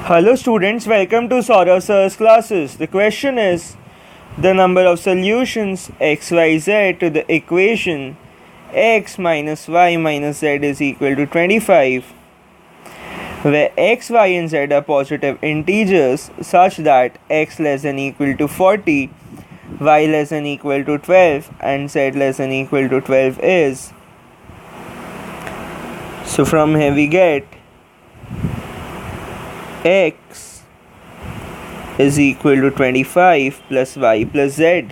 Hello students, welcome to SOURAV SIR's classes. The question is the number of solutions xyz to the equation x minus y minus z is equal to 25, where x, y and z are positive integers such that x less than equal to 40, y less than equal to 12 and z less than equal to 12 is. So from here we get x is equal to 25 plus y plus z.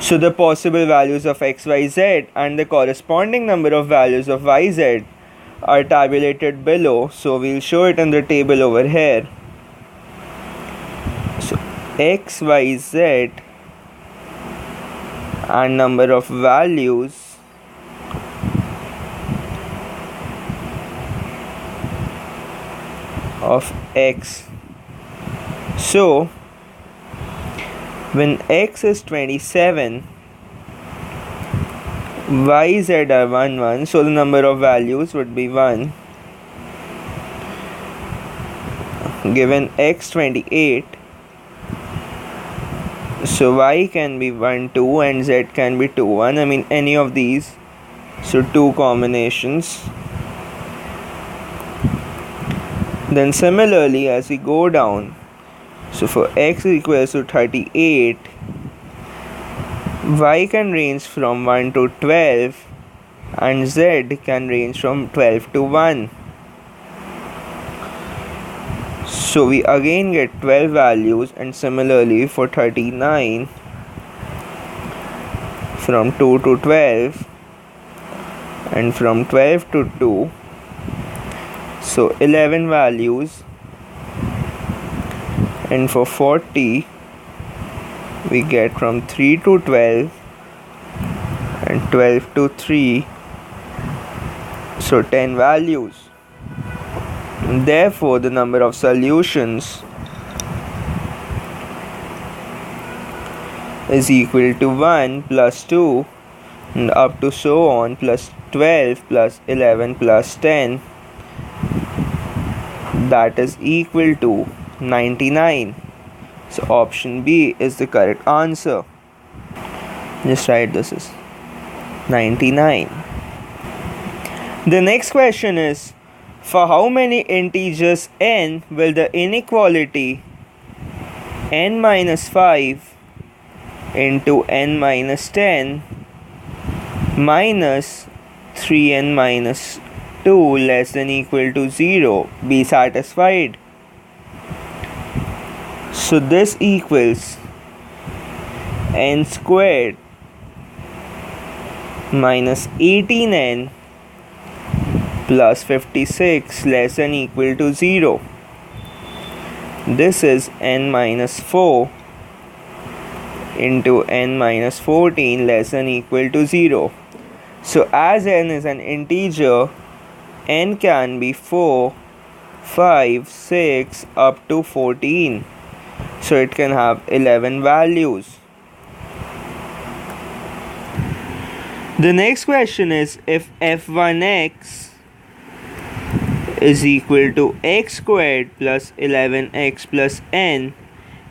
So the possible values of x, y, z and the corresponding number of values of y, z are tabulated below. So we'll show it in the table over here. So x, y, z and number of values of x. So when x is 27, y, z are 1, 1, so the number of values would be 1. Given x 28, so y can be 1, 2 and z can be 2, 1. I mean any of these. So 2 combinations. Then similarly as we go down, so for x equals to 38, y can range from 1 to 12 and z can range from 12 to 1. So we again get 12 values, and similarly for 39 from 2 to 12 and from 12 to 2. So 11 values, and for 40 we get from 3 to 12 and 12 to 3, so 10 values. And therefore the number of solutions is equal to 1 plus 2 and up to so on, plus 12 plus 11 plus 10, that is equal to 99. So option B is the correct answer. Just write this as 99. The next question is, for how many integers n will the inequality n minus 5 into n minus 10 minus 3n minus 2 less than equal to 0 be satisfied? So this equals n squared minus 18n plus 56 less than equal to 0. This is n minus 4 into n minus 14 less than equal to 0. So as n is an integer, n can be 4, 5, 6 up to 14. So it can have 11 values. The next question is, if f1x is equal to x squared plus 11x plus n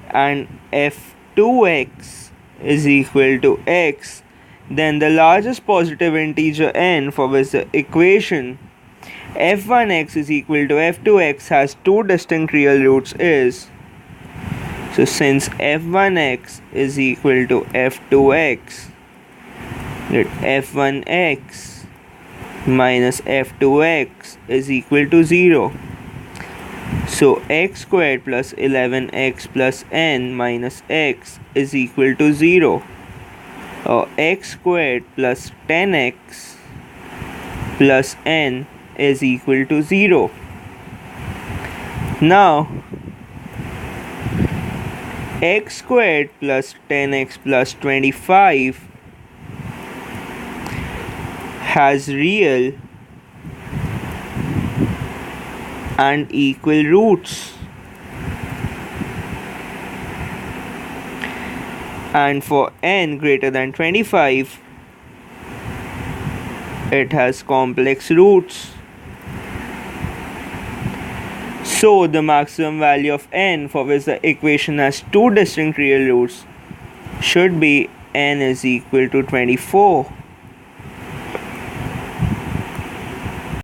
and f2x is equal to x, then the largest positive integer n for which the equation f1x is equal to f2x has two distinct real roots is. So since f1x is equal to f2x, let f1x minus f2x is equal to 0. So x squared plus 11x plus n minus x is equal to 0, or x squared plus 10x plus n is equal to 0. Now x squared plus 10x plus 25 has real and equal roots, and for n greater than 25 it has complex roots. So the maximum value of n, for which the equation has two distinct real roots, should be n is equal to 24.